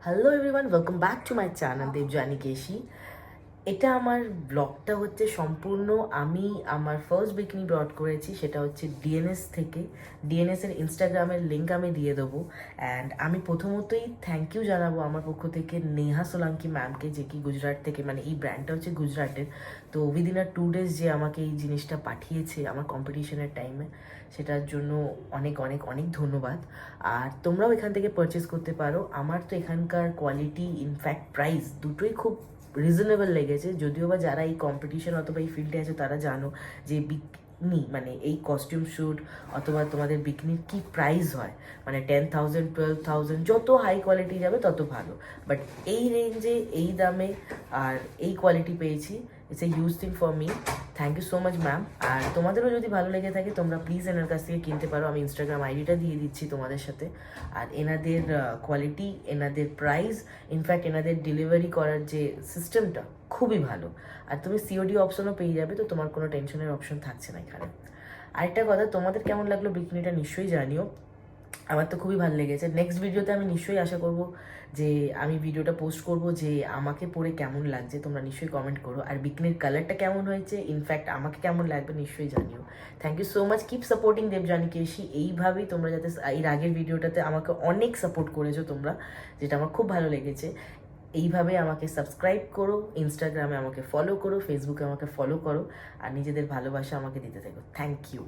Hello everyone, welcome back to my channel Debjani Keshi. এটা আমার ব্লগটা হচ্ছে সম্পূর্ণ আমি আমার ফার্স্ট বিকিনি ব্রড করেছি, সেটা হচ্ছে ডিএনএস থেকে। ডিএনএসের ইনস্টাগ্রামের লিঙ্ক আমি দিয়ে দেবো। অ্যান্ড আমি প্রথমতই থ্যাংক ইউ জানাবো আমার পক্ষ থেকে নেহা সোলাঙ্কি ম্যামকে, যে কি গুজরাট থেকে, মানে এই ব্র্যান্ডটা হচ্ছে গুজরাটের। তো উইদিন 2 days যে আমাকে এই জিনিসটা পাঠিয়েছে আমার কম্পিটিশনের টাইমে, সেটার জন্য অনেক অনেক অনেক ধন্যবাদ। আর তোমরাও এখান থেকে পারচেস করতে পারো। আমার তো এখানকার কোয়ালিটি, ইনফ্যাক্ট প্রাইস দুটোই খুব রিজনেবল লেগেছে। যদিও বা যারা এই কম্পিটিশন অথবা এই ফিল্ডে আছে তারা জানো যে বিকনি মানে এই কস্টিউম শ্যুট অথবা তোমাদের বিকনির কী প্রাইস হয়, মানে 10,000 12,000, যত হাই কোয়ালিটি যাবে তত ভালো। বাট এই রেঞ্জে, এই দামে আর এই কোয়ালিটি পেয়েছি, it's a huge thing for me. Thank you so much ma'am. আর তোমাদেরও যদি ভালো লেগে থাকে তোমরা প্লিজ এনার কাছ থেকে কিনতে পারো। আমি ইনস্টাগ্রাম আইডিটা দিয়ে দিচ্ছি তোমাদের সাথে। আর এনাদের কোয়ালিটি, এনাদের প্রাইস, ইনফ্যাক্ট এনাদের ডেলিভারি করার যে সিস্টেমটা খুবই ভালো। আর তুমি সিওডি অপশনও পেয়ে যাবে, তো তোমার কোনো টেনশনের অপশন থাকছে না এখানে। আরেকটা কথা, তোমাদের কেমন লাগলো বিকিনিটা নিশ্চয়ই জানিও। আমার তো খুবই ভালো লেগেছে। নেক্সট ভিডিওতে আমি নিশ্চয়ই আশা করব যে আমি ভিডিওটা পোস্ট করব যে আমাকে পরে কেমন লাগছে, তোমরা নিশ্চয়ই কমেন্ট করো। আর বিকিনির কালারটা কেমন হয়েছে, ইনফ্যাক্ট আমাকে কেমন লাগবে নিশ্চয়ই জানিও। Thank you so much, keep supporting Debjani Keshi. এইভাবেই তোমরা যাতে, এর আগের ভিডিওটাতে আমাকে অনেক সাপোর্ট করেছো তোমরা, যেটা আমার খুব ভালো লেগেছে। এইভাবে আমাকে সাবস্ক্রাইব করো, ইনস্টাগ্রামে আমাকে ফলো করো, ফেসবুকে আমাকে ফলো করো, আর নিজেদের ভালোবাসা আমাকে দিতে থাকো। Thank you.